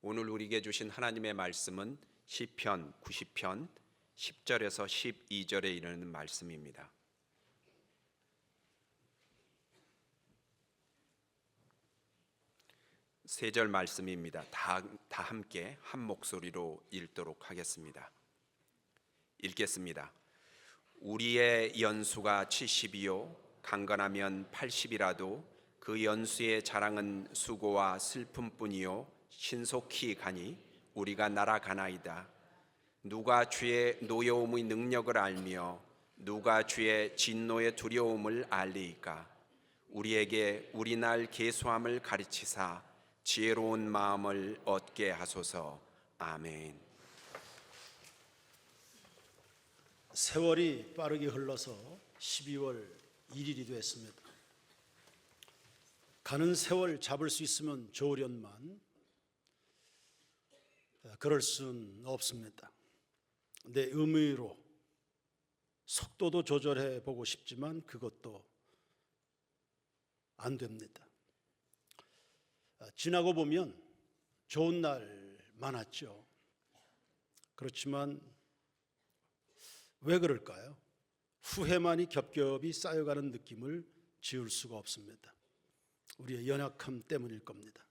오늘 우리에게 주신 하나님의 말씀은 시편 90편 10절에서 12절에 이르는 말씀입니다. 세 절 말씀입니다. 다 함께 한 목소리로 읽도록 하겠습니다. 읽겠습니다. 우리의 연수가 70이요 강건하면 80이라도 그 연수의 자랑은 수고와 슬픔뿐이요 신속히 가니 우리가 날아가나이다. 누가 주의 노여움의 능력을 알며 누가 주의 진노의 두려움을 알리이까. 우리에게 우리날 계수함을 가르치사 지혜로운 마음을 얻게 하소서. 아멘. 세월이 빠르게 흘러서 12월 1일이 됐습니다. 가는 세월 잡을 수 있으면 좋으련만 그럴 수는 없습니다. 내 의미로 속도도 조절해 보고 싶지만 그것도 안 됩니다. 지나고 보면 좋은 날 많았죠. 그렇지만 왜 그럴까요? 후회만이 겹겹이 쌓여가는 느낌을 지울 수가 없습니다. 우리의 연약함 때문일 겁니다.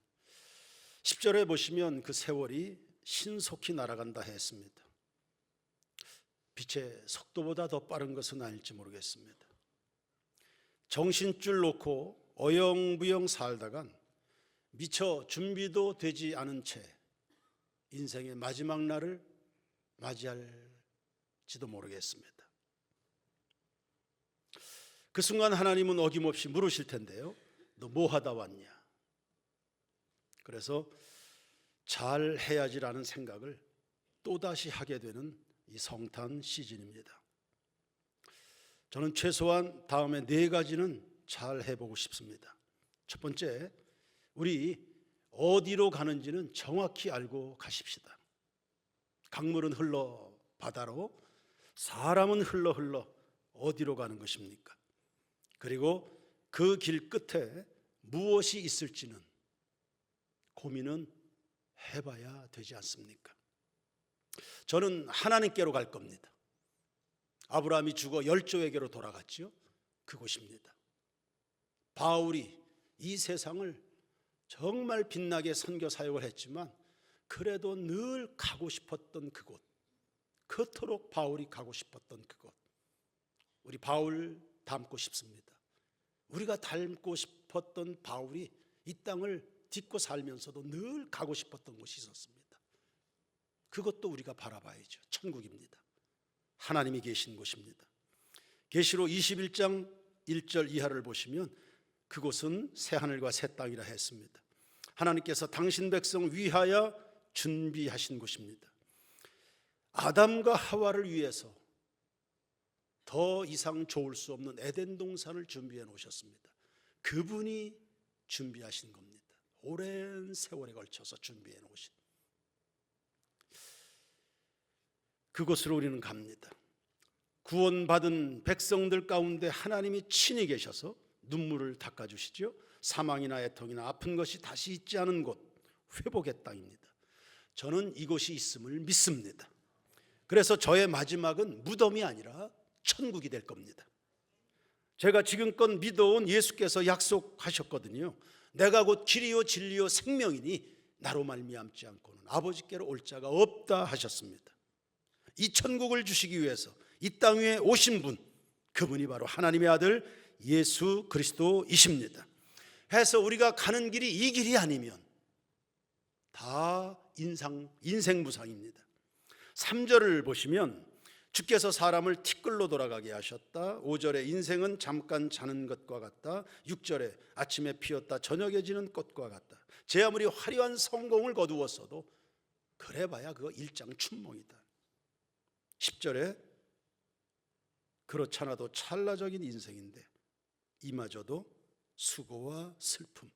10절에 보시면 그 세월이 신속히 날아간다 했습니다. 빛의 속도보다 더 빠른 것은 아닐지 모르겠습니다. 정신줄 놓고 어영부영 살다간 미처 준비도 되지 않은 채 인생의 마지막 날을 맞이할지도 모르겠습니다. 그 순간 하나님은 어김없이 물으실 텐데요, 너 뭐 하다 왔냐? 그래서 잘 해야지라는 생각을 또다시 하게 되는 이 성탄 시즌입니다. 저는 최소한 다음에 4가지는 잘 해보고 싶습니다. 첫 번째, 우리 어디로 가는지는 정확히 알고 가십시다. 강물은 흘러 바다로, 사람은 흘러 어디로 가는 것입니까? 그리고 그 길 끝에 무엇이 있을지는 고민은 해봐야 되지 않습니까? 저는 하나님께로 갈 겁니다. 아브라함이 죽어 열조에게로 돌아갔죠. 그곳입니다. 바울이 이 세상을 정말 빛나게 선교 사역을 했지만 그래도 늘 가고 싶었던 그곳, 그토록 바울이 가고 싶었던 그곳, 우리 바울 닮고 싶습니다. 우리가 닮고 싶었던 바울이 이 땅을 딛고 살면서도 늘 가고 싶었던 곳이 있었습니다. 그것도 우리가 바라봐야죠. 천국입니다. 하나님이 계신 곳입니다. 계시록 21장 1절 이하를 보시면 그곳은 새하늘과 새 땅이라 했습니다. 하나님께서 당신 백성 위하여 준비하신 곳입니다. 아담과 하와를 위해서 더 이상 좋을 수 없는 에덴 동산을 준비해 놓으셨습니다. 그분이 준비하신 겁니다. 오랜 세월에 걸쳐서 준비해 놓으신 그곳으로 우리는 갑니다. 구원받은 백성들 가운데 하나님이 친히 계셔서 눈물을 닦아주시죠. 사망이나 애통이나 아픈 것이 다시 있지 않은 곳, 회복의 땅입니다. 저는 이곳이 있음을 믿습니다. 그래서 저의 마지막은 무덤이 아니라 천국이 될 겁니다. 제가 지금껏 믿어온 예수께서 약속하셨거든요. 내가 곧 길이요 진리요 생명이니 나로 말미암지 않고는 아버지께로 올 자가 없다 하셨습니다. 이 천국을 주시기 위해서 이 땅 위에 오신 분, 그분이 바로 하나님의 아들 예수 그리스도이십니다. 해서 우리가 가는 길이 이 길이 아니면 다 인생 무상입니다. 3절을 보시면 주께서 사람을 티끌로 돌아가게 하셨다. 5절에 인생은 잠깐 자는 것과 같다. 6절에 아침에 피었다 저녁에 지는 꽃과 같다. 제 아무리 화려한 성공을 거두었어도 그래봐야 그거 일장춘몽이다. 10절에 그렇잖아도 찰나적인 인생인데 이마저도 수고와 슬픔,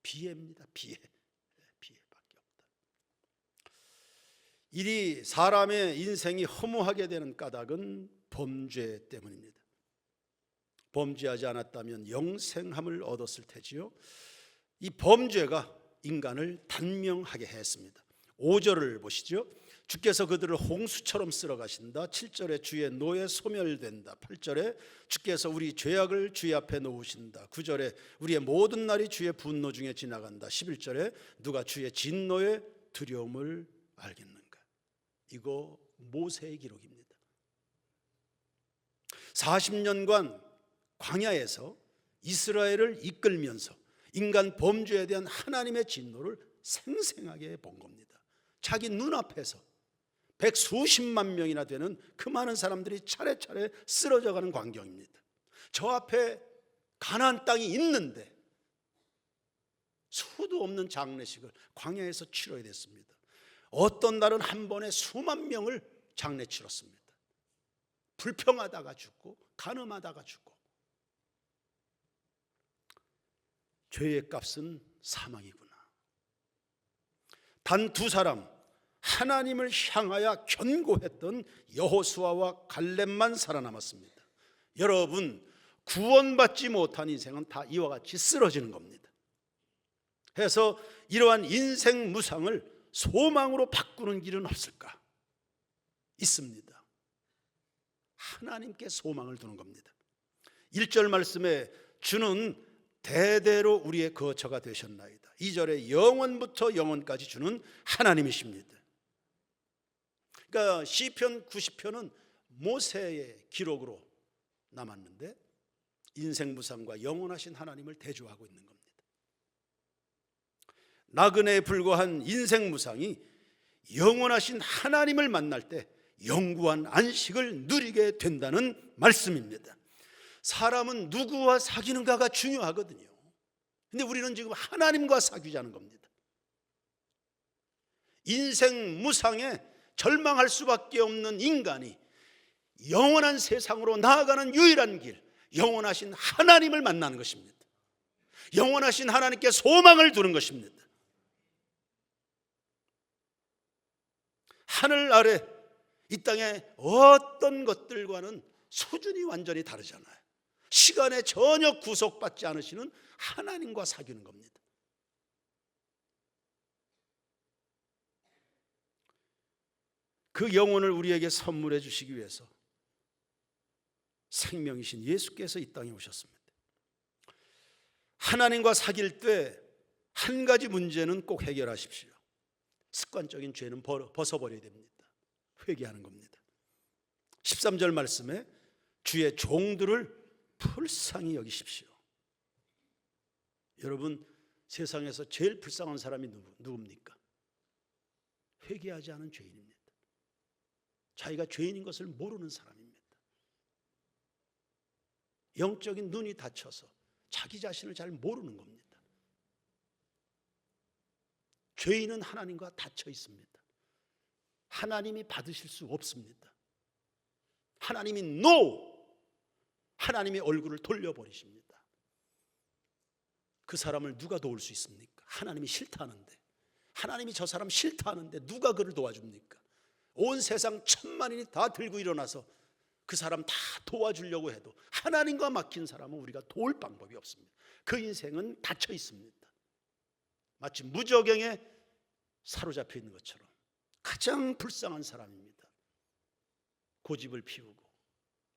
비애입니다. 비애밖에 없다. 이리 사람의 인생이 허무하게 되는 까닭은 범죄 때문입니다. 범죄하지 않았다면 영생함을 얻었을 테지요. 이 범죄가 인간을 단명하게 했습니다. 5절을 보시죠. 주께서 그들을 홍수처럼 쓸어가신다. 7절에 주의 노에 소멸된다. 8절에 주께서 우리 죄악을 주의 앞에 놓으신다. 9절에 우리의 모든 날이 주의 분노 중에 지나간다. 11절에 누가 주의 진노의 두려움을 알겠는가. 이거 모세의 기록입니다. 40년간 광야에서 이스라엘을 이끌면서 인간 범죄에 대한 하나님의 진노를 생생하게 본 겁니다. 자기 눈앞에서 백수십만 명이나 되는 그 많은 사람들이 차례차례 쓰러져가는 광경입니다. 저 앞에 가나안 땅이 있는데 수도 없는 장례식을 광야에서 치러야 됐습니다. 어떤 날은 한 번에 수만 명을 장례 치렀습니다. 불평하다가 죽고 간음하다가 죽고. 죄의 값은 사망이구나. 단 두 사람, 하나님을 향하여 견고했던 여호수아와 갈렙만 살아남았습니다. 여러분, 구원받지 못한 인생은 다 이와 같이 쓰러지는 겁니다. 그래서 이러한 인생 무상을 소망으로 바꾸는 길은 없을까? 있습니다. 하나님께 소망을 두는 겁니다. 1절 말씀에 주는 대대로 우리의 거처가 되셨나이다. 2절에 영원부터 영원까지 주는 하나님이십니다. 그러니까 시편 90편은 모세의 기록으로 남았는데 인생 무상과 영원하신 하나님을 대조하고 있는 겁니다. 나그네에 불과한 인생 무상이 영원하신 하나님을 만날 때 영구한 안식을 누리게 된다는 말씀입니다. 사람은 누구와 사귀는가가 중요하거든요. 근데 우리는 지금 하나님과 사귀자는 겁니다. 인생 무상에 절망할 수밖에 없는 인간이 영원한 세상으로 나아가는 유일한 길, 영원하신 하나님을 만나는 것입니다. 영원하신 하나님께 소망을 두는 것입니다. 하늘 아래 이 땅의 어떤 것들과는 수준이 완전히 다르잖아요. 시간에 전혀 구속받지 않으시는 하나님과 사귀는 겁니다. 그 영혼을 우리에게 선물해 주시기 위해서 생명이신 예수께서 이 땅에 오셨습니다. 하나님과 사귈 때 한 가지 문제는 꼭 해결하십시오. 습관적인 죄는 벗어버려야 됩니다. 회개하는 겁니다. 13절 말씀에 주의 종들을 불쌍히 여기십시오. 여러분, 세상에서 제일 불쌍한 사람이 누굽니까? 회개하지 않은 죄인입니다. 자기가 죄인인 것을 모르는 사람입니다. 영적인 눈이 닫혀서 자기 자신을 잘 모르는 겁니다. 죄인은 하나님과 닫혀 있습니다. 하나님이 받으실 수 없습니다. 하나님이 NO! 하나님의 얼굴을 돌려버리십니다. 그 사람을 누가 도울 수 있습니까? 하나님이 싫다는데, 하나님이 저 사람 싫다는데 누가 그를 도와줍니까? 온 세상 천만인이 다 들고 일어나서 그 사람 다 도와주려고 해도 하나님과 막힌 사람은 우리가 도울 방법이 없습니다. 그 인생은 닫혀 있습니다. 마치 무저갱에 사로잡혀 있는 것처럼 가장 불쌍한 사람입니다. 고집을 피우고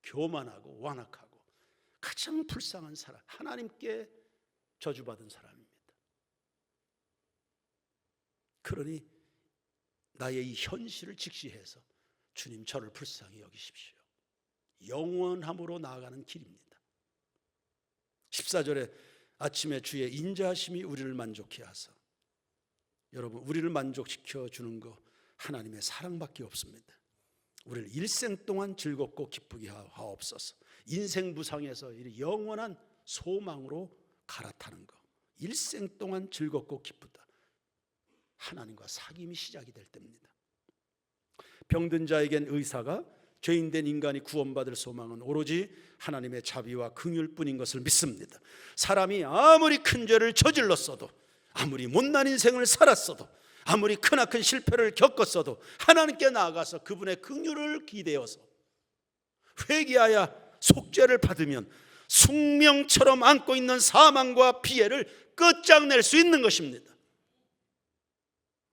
교만하고 완악하고 가장 불쌍한 사람, 하나님께 저주받은 사람입니다. 그러니 나의 이 현실을 직시해서 주님, 저를 불쌍히 여기십시오. 영원함으로 나아가는 길입니다. 14절에 아침에 주의 인자하심이 우리를 만족케 하사. 여러분, 우리를 만족시켜 주는 거 하나님의 사랑밖에 없습니다. 우리를 일생 동안 즐겁고 기쁘게 하옵소서. 인생 무상에서 영원한 소망으로 갈아타는 거, 일생 동안 즐겁고 기쁘다. 하나님과 사귐이 시작이 될 때입니다. 병든 자에겐 의사가, 죄인된 인간이 구원받을 소망은 오로지 하나님의 자비와 긍휼뿐인 것을 믿습니다. 사람이 아무리 큰 죄를 저질렀어도, 아무리 못난 인생을 살았어도, 아무리 크나큰 실패를 겪었어도 하나님께 나아가서 그분의 긍휼을 기대어서 회개하여 속죄를 받으면 숙명처럼 안고 있는 사망과 피해를 끝장낼 수 있는 것입니다.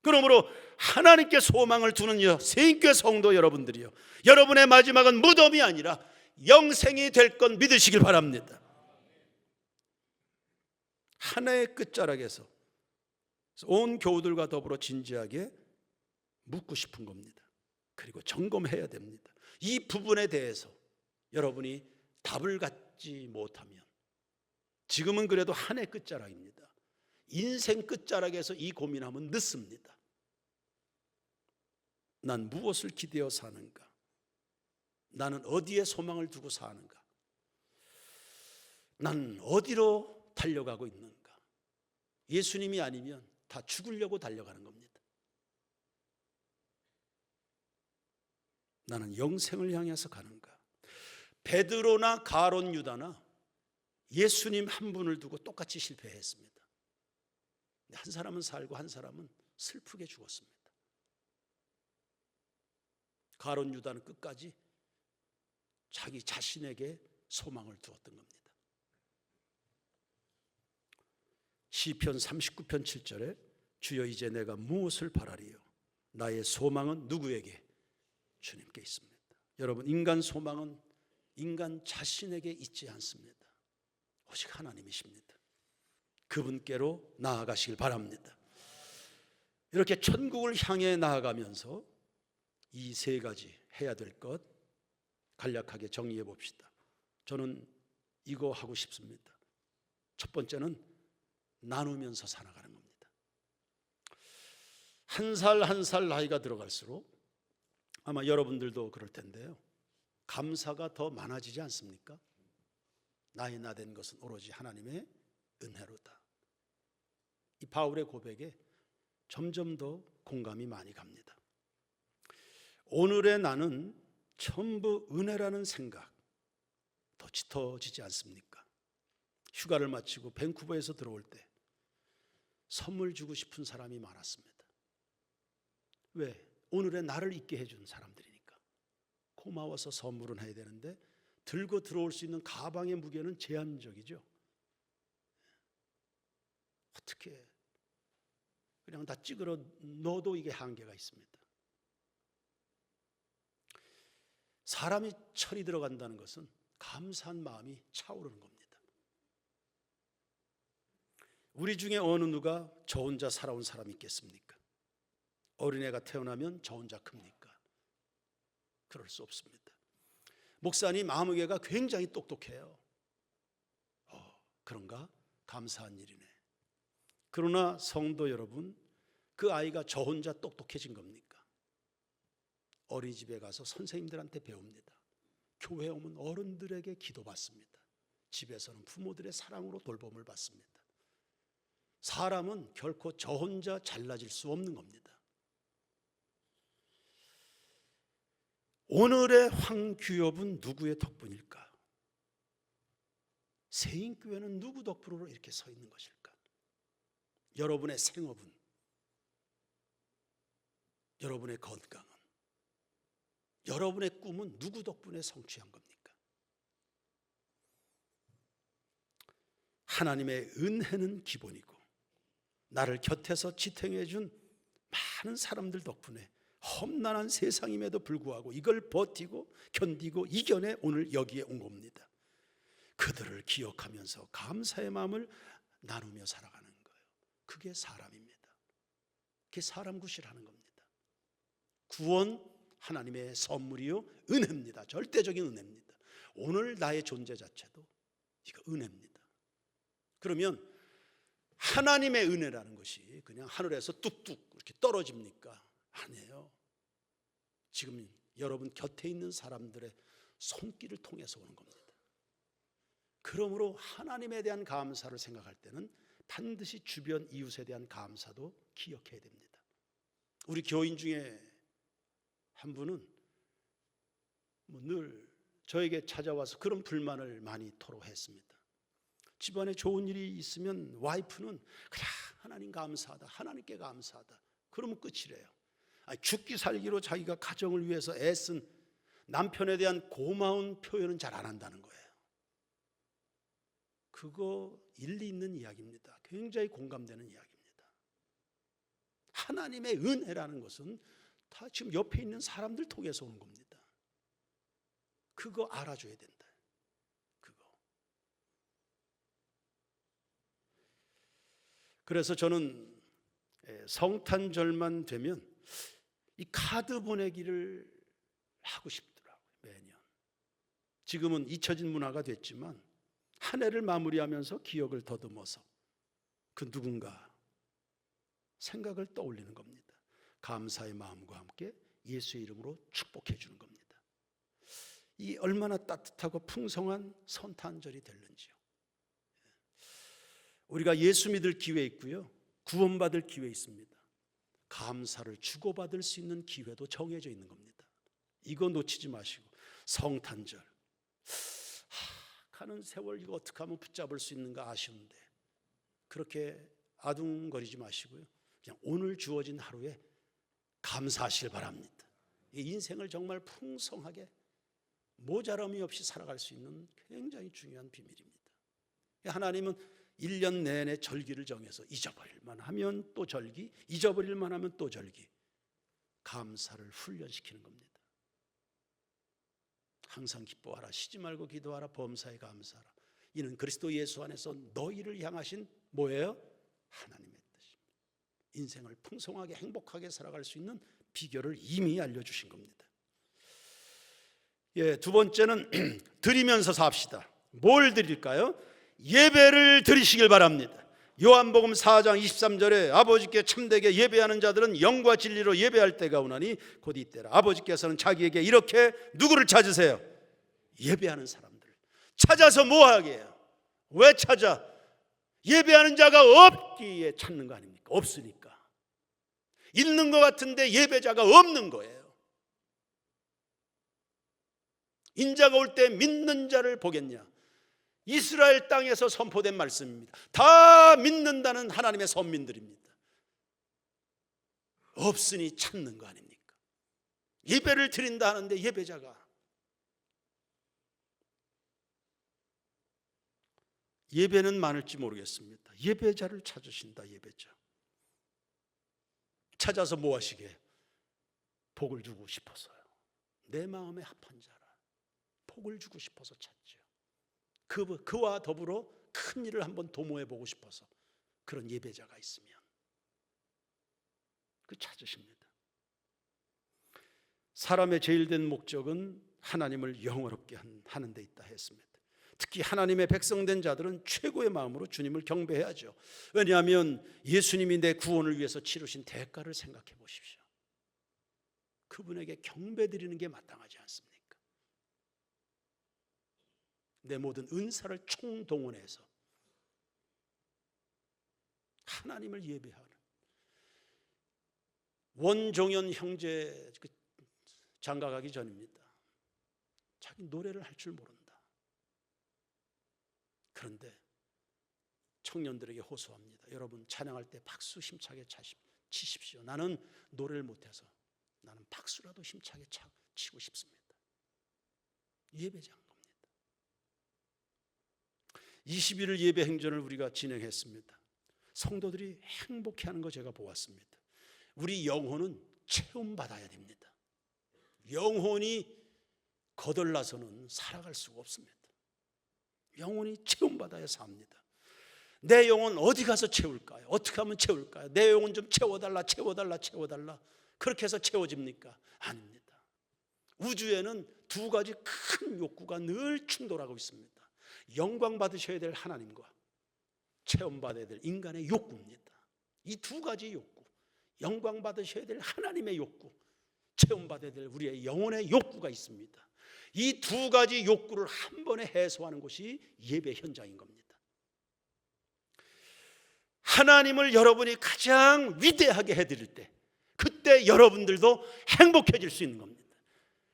그러므로 하나님께 소망을 두는 세인교회 성도 여러분들이요, 여러분의 마지막은 무덤이 아니라 영생이 될 것 믿으시길 바랍니다. 하나의 끝자락에서 온 교우들과 더불어 진지하게 묻고 싶은 겁니다. 그리고 점검해야 됩니다. 이 부분에 대해서 여러분이 답을 갖지 못하면, 지금은 그래도 한 해 끝자락입니다. 인생 끝자락에서 이 고민하면 늦습니다. 난 무엇을 기대어 사는가? 나는 어디에 소망을 두고 사는가? 난 어디로 달려가고 있는가? 예수님이 아니면 다 죽으려고 달려가는 겁니다. 나는 영생을 향해서 가는가? 베드로나 가론 유다나 예수님 한 분을 두고 똑같이 실패했습니다. 한 사람은 살고 한 사람은 슬프게 죽었습니다. 가론 유다는 끝까지 자기 자신에게 소망을 두었던 겁니다. 시편 39편 7절에 주여 이제 내가 무엇을 바라리요? 나의 소망은 누구에게? 주님께 있습니다. 여러분, 인간 소망은 인간 자신에게 있지 않습니다. 오직 하나님이십니다. 그분께로 나아가시길 바랍니다. 이렇게 천국을 향해 나아가면서 이 세 가지 해야 될 것 간략하게 정리해 봅시다. 저는 이거 하고 싶습니다. 첫 번째는 나누면서 살아가는 겁니다. 한 살 한 살 나이가 들어갈수록 아마 여러분들도 그럴 텐데요, 감사가 더 많아지지 않습니까? 나이 나된 것은 오로지 하나님의 은혜로다. 이 바울의 고백에 점점 더 공감이 많이 갑니다. 오늘의 나는 전부 은혜라는 생각 더 짙어지지 않습니까? 휴가를 마치고 밴쿠버에서 들어올 때 선물 주고 싶은 사람이 많았습니다. 왜? 오늘의 나를 있게 해준 사람들이니까. 고마워서 선물은 해야 되는데 들고 들어올 수 있는 가방의 무게는 제한적이죠. 어떻게 그냥 다 찌그러 넣어도 이게 한계가 있습니다. 사람이 철이 들어간다는 것은 감사한 마음이 차오르는 겁니다. 우리 중에 어느 누가 저 혼자 살아온 사람이 있겠습니까? 어린애가 태어나면 저 혼자 큽니까? 그럴 수 없습니다. 목사님 아무개가 굉장히 똑똑해요. 그런가? 감사한 일이네. 그러나 성도 여러분, 그 아이가 저 혼자 똑똑해진 겁니까? 어린이집에 가서 선생님들한테 배웁니다. 교회 오면 어른들에게 기도받습니다. 집에서는 부모들의 사랑으로 돌봄을 받습니다. 사람은 결코 저 혼자 잘나질 수 없는 겁니다. 오늘의 황규엽은 누구의 덕분일까? 세인교회는 누구 덕분으로 이렇게 서 있는 것일까? 여러분의 생업은, 여러분의 건강은, 여러분의 꿈은 누구 덕분에 성취한 겁니까? 하나님의 은혜는 기본이고 나를 곁에서 지탱해 준 많은 사람들 덕분에 험난한 세상임에도 불구하고 이걸 버티고 견디고 이겨내 오늘 여기에 온 겁니다. 그들을 기억하면서 감사의 마음을 나누며 살아가는 거예요. 그게 사람입니다. 그게 사람 구실하는 겁니다. 구원 하나님의 선물이요 은혜입니다. 절대적인 은혜입니다. 오늘 나의 존재 자체도 이거 은혜입니다. 그러면 하나님의 은혜라는 것이 그냥 하늘에서 뚝뚝 이렇게 떨어집니까? 아니에요. 지금 여러분 곁에 있는 사람들의 손길을 통해서 오는 겁니다. 그러므로 하나님에 대한 감사를 생각할 때는 반드시 주변 이웃에 대한 감사도 기억해야 됩니다. 우리 교인 중에 한 분은 늘 저에게 찾아와서 그런 불만을 많이 토로했습니다. 집안에 좋은 일이 있으면 와이프는 그래 하나님 감사하다, 하나님께 감사하다, 그러면 끝이래요. 죽기 살기로 자기가 가정을 위해서 애쓴 남편에 대한 고마운 표현은 잘 안 한다는 거예요. 그거 일리 있는 이야기입니다. 굉장히 공감되는 이야기입니다. 하나님의 은혜라는 것은 다 지금 옆에 있는 사람들 통해서 오는 겁니다. 그거 알아줘야 된다. 그거. 그래서 저는 성탄절만 되면 이 카드 보내기를 하고 싶더라고요. 매년. 지금은 잊혀진 문화가 됐지만 한 해를 마무리하면서 기억을 더듬어서 그 누군가 생각을 떠올리는 겁니다. 감사의 마음과 함께 예수의 이름으로 축복해 주는 겁니다. 이 얼마나 따뜻하고 풍성한 성탄절이 될는지요. 우리가 예수 믿을 기회 있고요, 구원받을 기회 있습니다. 감사를 주고받을 수 있는 기회도 정해져 있는 겁니다. 이거 놓치지 마시고 성탄절 가는 세월 이거 어떻게 하면 붙잡을 수 있는가 아쉬운데 그렇게 아둥거리지 마시고요, 그냥 오늘 주어진 하루에 감사하시길 바랍니다. 인생을 정말 풍성하게 모자람이 없이 살아갈 수 있는 굉장히 중요한 비밀입니다. 하나님은 1년 내내 절기를 정해서 잊어버릴만 하면 또 절기, 잊어버릴만 하면 또 절기, 감사를 훈련시키는 겁니다. 항상 기뻐하라, 쉬지 말고 기도하라, 범사에 감사하라. 이는 그리스도 예수 안에서 너희를 향하신 뭐예요? 하나님의 뜻입니다. 인생을 풍성하게 행복하게 살아갈 수 있는 비결을 이미 알려주신 겁니다. 두 번째는 드리면서 삽시다. 뭘 드릴까요? 예배를 드리시길 바랍니다. 요한복음 4장 23절에 아버지께 참되게 예배하는 자들은 영과 진리로 예배할 때가 오나니 곧 이때라. 아버지께서는 자기에게 이렇게 누구를 찾으세요? 예배하는 사람들 찾아서 뭐하게 해요? 왜 찾아? 예배하는 자가 없기에 찾는 거 아닙니까? 없으니까. 있는 것 같은데 예배자가 없는 거예요. 인자가 올 때 믿는 자를 보겠냐? 이스라엘 땅에서 선포된 말씀입니다. 다 믿는다는 하나님의 선민들입니다. 없으니 찾는 거 아닙니까? 예배를 드린다 하는데 예배자가, 예배는 많을지 모르겠습니다. 예배자를 찾으신다. 예배자 찾아서 뭐 하시게? 복을 주고 싶어서요. 내 마음에 합한 자라 복을 주고 싶어서 찾죠. 그와 더불어 큰 일을 한번 도모해 보고 싶어서 그런 예배자가 있으면 그 찾으십니다. 사람의 제일 된 목적은 하나님을 영화롭게 하는 데 있다 했습니다. 특히 하나님의 백성된 자들은 최고의 마음으로 주님을 경배해야죠. 왜냐하면 예수님이 내 구원을 위해서 치르신 대가를 생각해 보십시오. 그분에게 경배드리는 게 마땅하지 않습니까? 내 모든 은사를 총동원해서 하나님을 예배하는, 원종현 형제 장가 가기 전입니다. 자기 노래를 할 줄 모른다. 그런데 청년들에게 호소합니다. 여러분 찬양할 때 박수 힘차게 치십시오. 나는 노래를 못해서 나는 박수라도 힘차게 치고 싶습니다. 예배자인 겁니다. 21일 예배 행전을 우리가 진행했습니다. 성도들이 행복해하는 거 제가 보았습니다. 우리 영혼은 체험받아야 됩니다. 영혼이 거덜나서는 살아갈 수가 없습니다. 영혼이 체험받아야 삽니다. 내 영혼 어디 가서 채울까요? 어떻게 하면 채울까요? 내 영혼 좀 채워달라. 그렇게 해서 채워집니까? 아닙니다. 우주에는 두 가지 큰 욕구가 늘 충돌하고 있습니다. 영광 받으셔야 될 하나님과 체험받아야 될 인간의 욕구입니다. 이 두 가지 욕구, 영광 받으셔야 될 하나님의 욕구, 체험받아야 될 우리의 영혼의 욕구가 있습니다. 이 두 가지 욕구를 한 번에 해소하는 곳이 예배 현장인 겁니다. 하나님을 여러분이 가장 위대하게 해드릴 때, 그때 여러분들도 행복해질 수 있는 겁니다.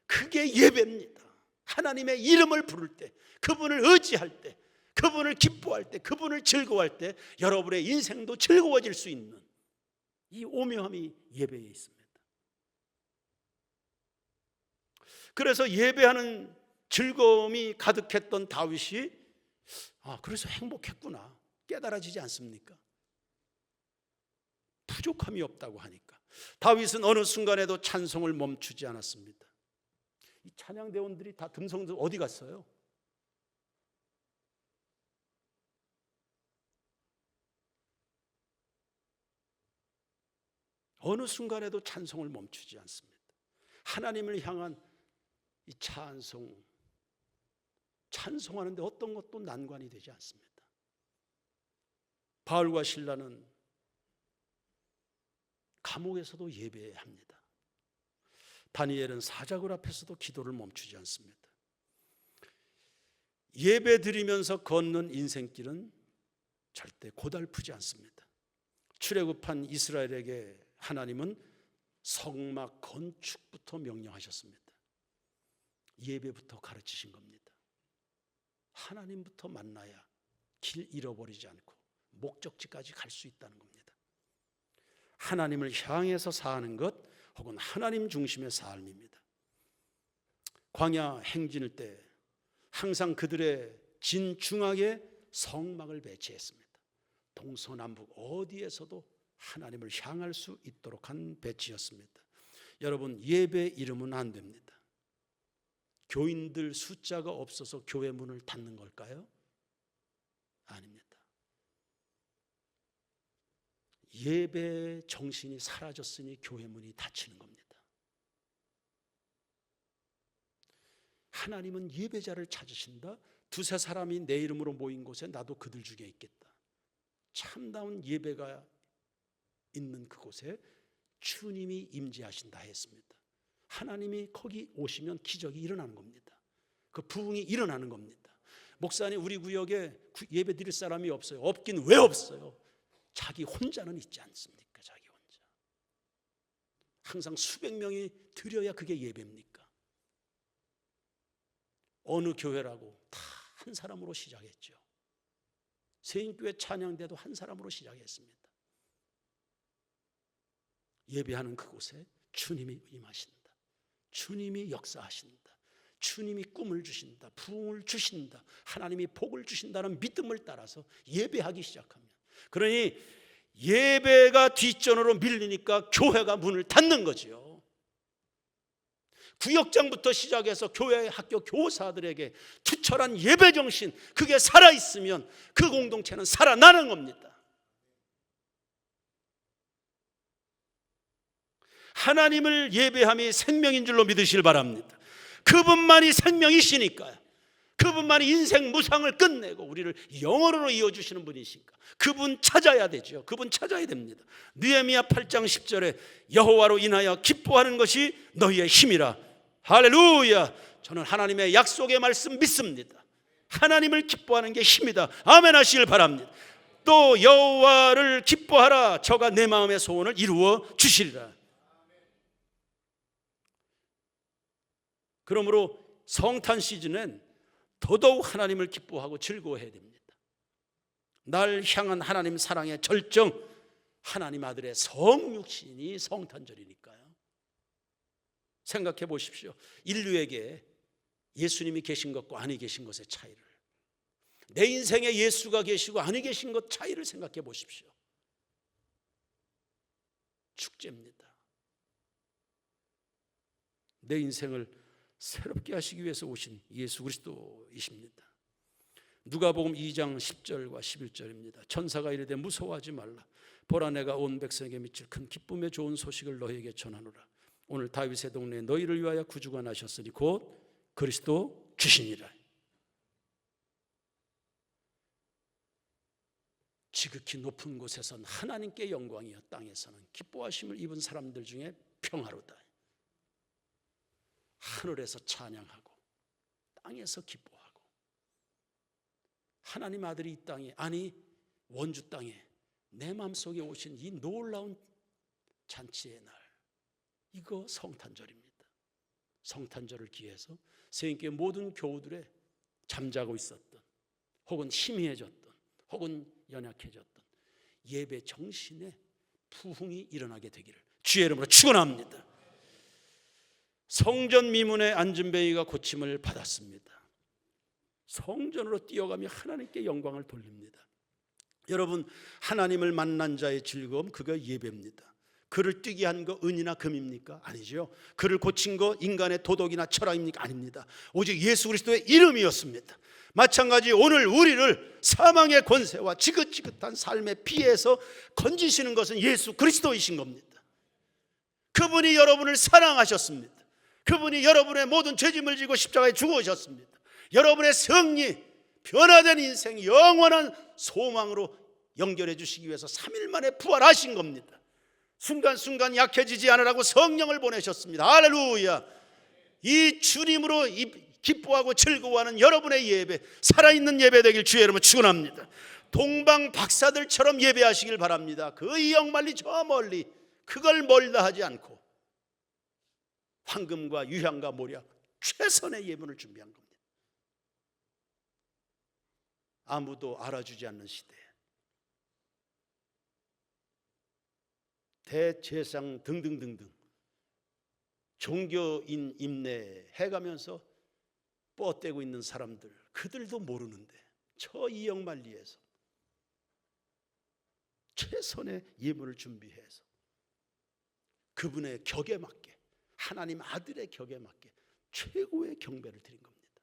그게 예배입니다. 하나님의 이름을 부를 때, 그분을 의지할 때, 그분을 기뻐할 때, 그분을 즐거워할 때 여러분의 인생도 즐거워질 수 있는 이 오묘함이 예배에 있습니다. 그래서 예배하는 즐거움이 가득했던 다윗이 그래서 행복했구나 깨달아지지 않습니까? 부족함이 없다고 하니까 다윗은 어느 순간에도 찬송을 멈추지 않았습니다. 이 찬양대원들이 다 듬성듬성 어디 갔어요? 어느 순간에도 찬송을 멈추지 않습니다. 하나님을 향한 이 찬송하는데 어떤 것도 난관이 되지 않습니다. 바울과 실라는 감옥에서도 예배합니다. 다니엘은 사자굴 앞에서도 기도를 멈추지 않습니다. 예배 드리면서 걷는 인생길은 절대 고달프지 않습니다. 출애굽한 이스라엘에게 하나님은 성막 건축부터 명령하셨습니다. 예배부터 가르치신 겁니다. 하나님부터 만나야 길 잃어버리지 않고 목적지까지 갈 수 있다는 겁니다. 하나님을 향해서 사는 것 혹은 하나님 중심의 삶입니다. 광야 행진일 때 항상 그들의 진중하게 성막을 배치했습니다. 동서남북 어디에서도 하나님을 향할 수 있도록 한 배치였습니다. 여러분, 예배 잃으면 안 됩니다. 교인들 숫자가 없어서 교회 문을 닫는 걸까요? 아닙니다. 예배 정신이 사라졌으니 교회 문이 닫히는 겁니다. 하나님은 예배자를 찾으신다. 두세 사람이 내 이름으로 모인 곳에 나도 그들 중에 있겠다. 참다운 예배가 있는 그곳에 주님이 임재하신다 했습니다. 하나님이 거기 오시면 기적이 일어나는 겁니다. 그 부흥이 일어나는 겁니다. 목사님, 우리 구역에 예배 드릴 사람이 없어요. 없긴 왜 없어요? 자기 혼자는 있지 않습니까? 자기 혼자. 항상 수백 명이 드려야 그게 예배입니까? 어느 교회라고 다 한 사람으로 시작했죠. 세인교회 찬양대도 한 사람으로 시작했습니다. 예배하는 그곳에 주님이 임하신다. 주님이 역사하신다. 주님이 꿈을 주신다. 부흥을 주신다. 하나님이 복을 주신다는 믿음을 따라서 예배하기 시작하면, 그러니 예배가 뒷전으로 밀리니까 교회가 문을 닫는 거지요. 구역장부터 시작해서 교회 학교 교사들에게 투철한 예배 정신, 그게 살아있으면 그 공동체는 살아나는 겁니다. 하나님을 예배함이 생명인 줄로 믿으시길 바랍니다. 그분만이 생명이시니까요. 그분만이 인생 무상을 끝내고 우리를 영원으로 이어주시는 분이시니까 그분 찾아야 되죠. 그분 찾아야 됩니다. 느헤미야 8장 10절에 여호와로 인하여 기뻐하는 것이 너희의 힘이라. 할렐루야. 저는 하나님의 약속의 말씀 믿습니다. 하나님을 기뻐하는 게 힘이다. 아멘 하시길 바랍니다. 또 여호와를 기뻐하라. 저가 내 마음의 소원을 이루어 주시리라. 그러므로 성탄 시즌엔 더더욱 하나님을 기뻐하고 즐거워해야 됩니다. 날 향한 하나님 사랑의 절정, 하나님 아들의 성육신이 성탄절이니까요. 생각해 보십시오. 인류에게 예수님이 계신 것과 아니 계신 것의 차이를, 내 인생에 예수가 계시고 아니 계신 것 차이를 생각해 보십시오. 축제입니다. 내 인생을 새롭게 하시기 위해서 오신 예수 그리스도이십니다. 누가복음 2장 10절과 11절입니다. 천사가 이르되 무서워하지 말라. 보라, 내가 온 백성에게 미칠 큰 기쁨의 좋은 소식을 너희에게 전하노라. 오늘 다윗의 동네에 너희를 위하여 구주가 나셨으니 곧 그리스도 주시니라. 지극히 높은 곳에선 하나님께 영광이여, 땅에서는 기뻐하심을 입은 사람들 중에 평화로다. 하늘에서 찬양하고 땅에서 기뻐하고, 하나님 아들이 이 땅에, 아니 원주 땅에 내 마음속에 오신 이 놀라운 잔치의 날, 이거 성탄절입니다. 성탄절을 기해서 세인교회 모든 교우들의 잠자고 있었던, 혹은 희미해졌던, 혹은 연약해졌던 예배 정신의 부흥이 일어나게 되기를 주의 이름으로 축원합니다. 성전 미문의 안전뱅이가 고침을 받았습니다. 성전으로 뛰어가며 하나님께 영광을 돌립니다. 여러분, 하나님을 만난 자의 즐거움, 그가 예배입니다. 그를 뛰게 한 거 은이나 금입니까? 아니죠. 그를 고친 거 인간의 도덕이나 철학입니까? 아닙니다. 오직 예수 그리스도의 이름이었습니다. 마찬가지 오늘 우리를 사망의 권세와 지긋지긋한 삶의 피해에서 건지시는 것은 예수 그리스도이신 겁니다. 그분이 여러분을 사랑하셨습니다. 그분이 여러분의 모든 죄짐을 지고 십자가에 죽으셨습니다. 여러분의 승리, 변화된 인생, 영원한 소망으로 연결해 주시기 위해서 3일 만에 부활하신 겁니다. 순간순간 약해지지 않으라고 성령을 보내셨습니다. 할렐루야. 이 주님으로 기뻐하고 즐거워하는 여러분의 예배, 살아있는 예배 되길 주의 이름으로 축원합니다. 동방 박사들처럼 예배하시길 바랍니다. 그 이역만리 저 멀리, 그걸 멀다 하지 않고 황금과 유향과 모략 최선의 예물을 준비한 겁니다. 아무도 알아주지 않는 시대에 대제상 등등등등 종교인 임내 해가면서 뻗대고 있는 사람들, 그들도 모르는데 저 이역만리에서 최선의 예물을 준비해서 그분의 격에 맞게, 하나님 아들의 격에 맞게 최고의 경배를 드린 겁니다.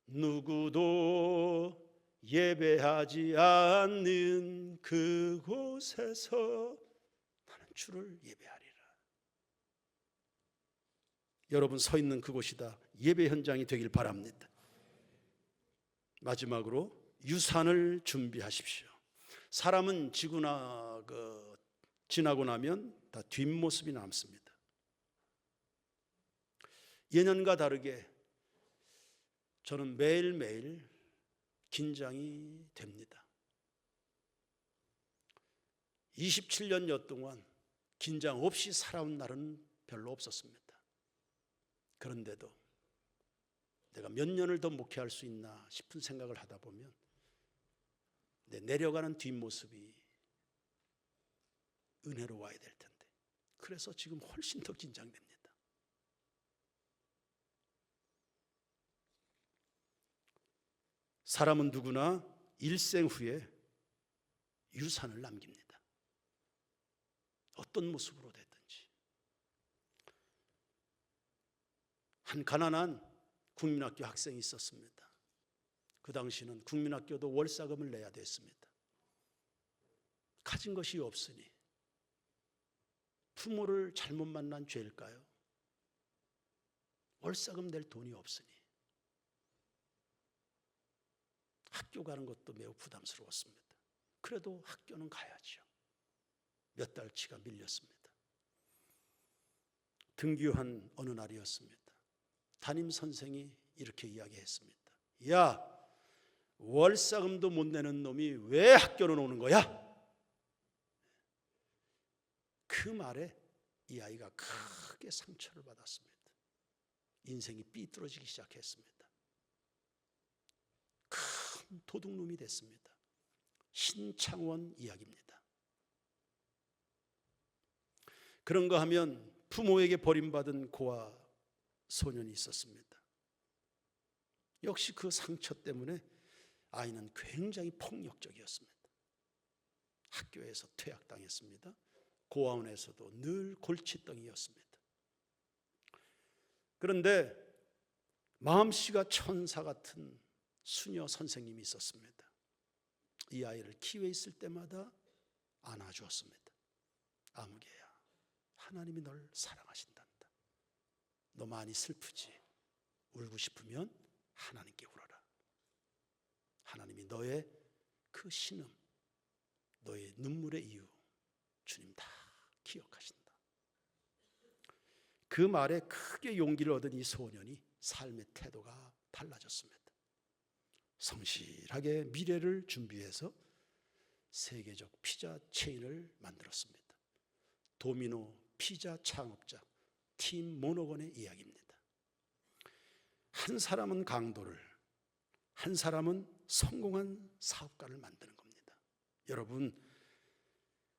누구도 예배하지 않는 그곳에서 나는 주를 예배하리라. 여러분 서 있는 그곳이다 예배 현장이 되길 바랍니다. 마지막으로 유산을 준비하십시오. 사람은 지나고 나면 다 뒷모습이 남습니다. 예년과 다르게 저는 매일매일 긴장이 됩니다. 27년여 동안 긴장 없이 살아온 날은 별로 없었습니다. 그런데도 내가 몇 년을 더 목회할 수 있나 싶은 생각을 하다 보면 내 내려가는 뒷모습이 은혜로 와야 될 텐데, 그래서 지금 훨씬 더 긴장됩니다. 사람은 누구나 일생 후에 유산을 남깁니다. 어떤 모습으로 됐든지. 한 가난한 국민학교 학생이 있었습니다. 그 당시는 국민학교도 월사금을 내야 됐습니다. 가진 것이 없으니 부모를 잘못 만난 죄일까요? 월사금 낼 돈이 없으니 학교 가는 것도 매우 부담스러웠습니다. 그래도 학교는 가야죠. 몇 달치가 밀렸습니다. 등교한 어느 날이었습니다. 담임 선생이 이렇게 이야기했습니다. 야, 월사금도 못 내는 놈이 왜 학교는 오는 거야? 그 말에 이 아이가 크게 상처를 받았습니다. 인생이 삐뚤어지기 시작했습니다. 큰 도둑놈이 됐습니다. 신창원 이야기입니다. 그런가 하면 부모에게 버림받은 고아 소년이 있었습니다. 역시 그 상처 때문에 아이는 굉장히 폭력적이었습니다. 학교에서 퇴학당했습니다. 고아원에서도 늘 골칫덩이였습니다. 그런데 마음씨가 천사 같은 수녀 선생님이 있었습니다. 이 아이를 기회 있을 때마다 안아주었습니다. 아무개야, 하나님이 널 사랑하신단다. 너 많이 슬프지? 울고 싶으면 하나님께 울어라. 하나님이 너의 그 신음, 너의 눈물의 이유 주님 다 기억하신다. 그 말에 크게 용기를 얻은 이 소년이 삶의 태도가 달라졌습니다. 성실하게 미래를 준비해서 세계적 피자 체인을 만들었습니다. 도미노 피자 창업자 팀 모노건의 이야기입니다. 한 사람은 강도를, 한 사람은 성공한 사업가를 만드는 겁니다. 여러분,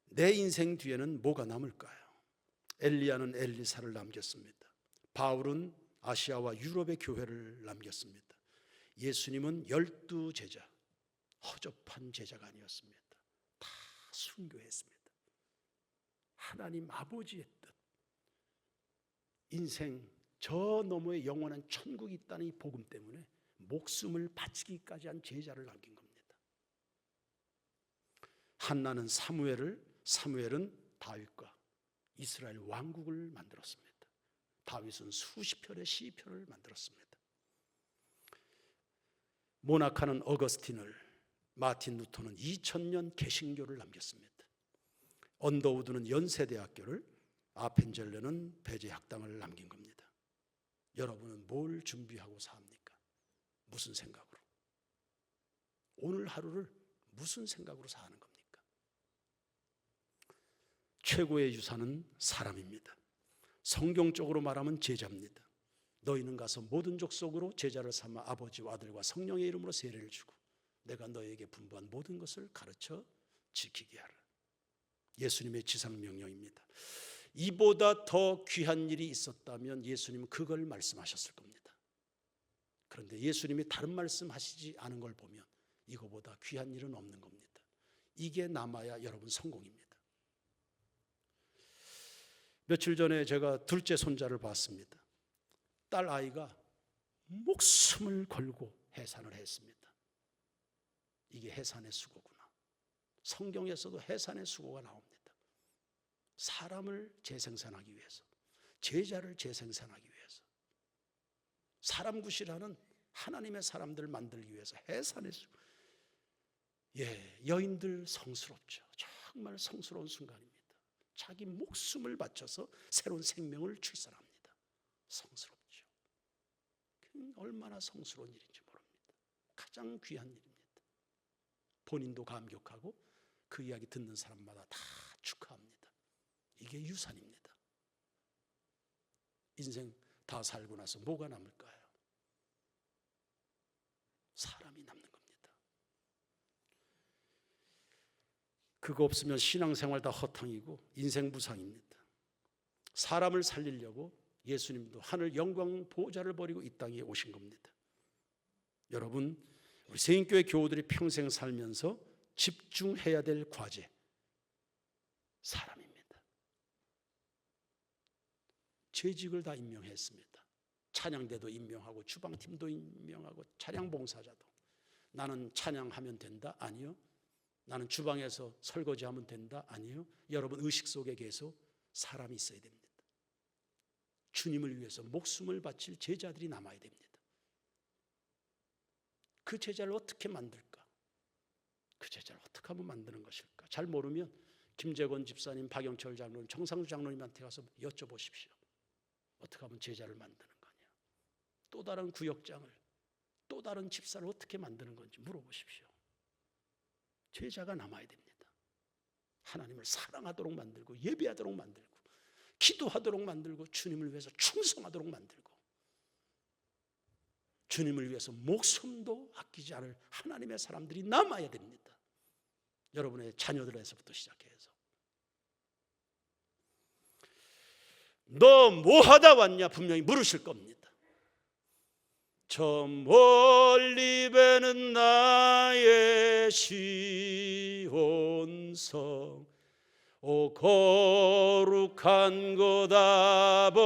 내 인생 뒤에는 뭐가 남을까요? 엘리야는 엘리사를 남겼습니다. 바울은 아시아와 유럽의 교회를 남겼습니다. 예수님은 12 제자, 허접한 제자가 아니었습니다. 다 순교했습니다. 하나님 아버지의 뜻, 인생 저 너머에 영원한 천국이 있다는 이 복음 때문에 목숨을 바치기까지 한 제자를 남긴 겁니다. 한나는 사무엘을, 사무엘은 다윗과 이스라엘 왕국을 만들었습니다. 다윗은 수십 편의 시편을 만들었습니다. 모나카는 어거스틴을, 마틴 루터는 2000년 개신교를 남겼습니다. 언더우드는 연세대학교를, 아펜젤레는 배제학당을 남긴 겁니다. 여러분은 뭘 준비하고 삽니까? 무슨 생각으로? 오늘 하루를 무슨 생각으로 사는 겁니까? 최고의 유산은 사람입니다. 성경적으로 말하면 제자입니다. 너희는 가서 모든 족속으로 제자를 삼아 아버지와 아들과 성령의 이름으로 세례를 주고 내가 너희에게 분부한 모든 것을 가르쳐 지키게 하라. 예수님의 지상명령입니다. 이보다 더 귀한 일이 있었다면 예수님은 그걸 말씀하셨을 겁니다. 그런데 예수님이 다른 말씀하시지 않은 걸 보면 이거보다 귀한 일은 없는 겁니다. 이게 남아야 여러분 성공입니다. 며칠 전에 제가 둘째 손자를 봤습니다. 딸 아이가 목숨을 걸고 해산을 했습니다. 이게 해산의 수고구나. 성경에서도 해산의 수고가 나옵니다. 사람을 재생산하기 위해서, 제자를 재생산하기 위해서, 사람 구실하는 하나님의 사람들을 만들기 위해서 해산의 수고. 여인들 성스럽죠. 정말 성스러운 순간입니다. 자기 목숨을 바쳐서 새로운 생명을 출산합니다. 성스럽죠. 얼마나 성스러운 일인지 모릅니다. 가장 귀한 일입니다. 본인도 감격하고 그 이야기 듣는 사람마다 다 축하합니다. 이게 유산입니다. 인생 다 살고 나서 뭐가 남을까요? 사람이 남는 겁니다. 그거 없으면 신앙생활 다 허탕이고 인생 무상입니다. 사람을 살리려고 예수님도 하늘 영광 보좌를 버리고 이 땅에 오신 겁니다. 여러분, 우리 세인교회 교우들이 평생 살면서 집중해야 될 과제, 사람입니다. 재직을 다 임명했습니다. 찬양대도 임명하고 주방팀도 임명하고 차량 봉사자도. 나는 찬양하면 된다? 아니요. 나는 주방에서 설거지하면 된다? 아니요. 여러분 의식 속에 계속 사람이 있어야 됩니다. 주님을 위해서 목숨을 바칠 제자들이 남아야 됩니다. 그 제자를 어떻게 만들까? 그 제자를 어떻게 하면 만드는 것일까? 잘 모르면 김재권 집사님, 박영철 장로님, 정상주 장로님한테 가서 여쭤보십시오. 어떻게 하면 제자를 만드는 거냐? 또 다른 구역장을, 또 다른 집사를 어떻게 만드는 건지 물어보십시오. 제자가 남아야 됩니다. 하나님을 사랑하도록 만들고 예배하도록 만들고 기도하도록 만들고 주님을 위해서 충성하도록 만들고 주님을 위해서 목숨도 아끼지 않을 하나님의 사람들이 남아야 됩니다. 여러분의 자녀들에서부터 시작해서 너 뭐 하다 왔냐 분명히 물으실 겁니다. 저 멀리 배는 나의 시온성 오 거룩한 곳 아버지지.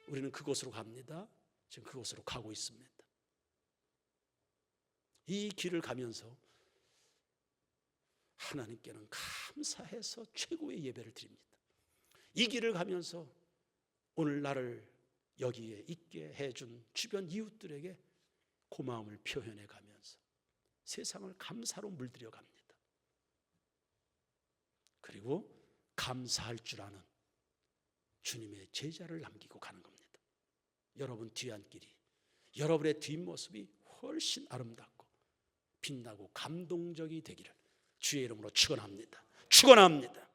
우리는 그곳으로 갑니다. 지금 그곳으로 가고 있습니다. 이 길을 가면서 하나님께는 감사해서 최고의 예배를 드립니다. 이 길을 가면서 오늘 나를 여기에 있게 해준 주변 이웃들에게 고마움을 표현해 가면서 세상을 감사로 물들여 갑니다. 그리고 감사할 줄 아는 주님의 제자를 남기고 가는 겁니다. 여러분 뒤안길이, 여러분의 뒷모습이 훨씬 아름답고 빛나고 감동적이 되기를 주의 이름으로 축원합니다. 축원합니다.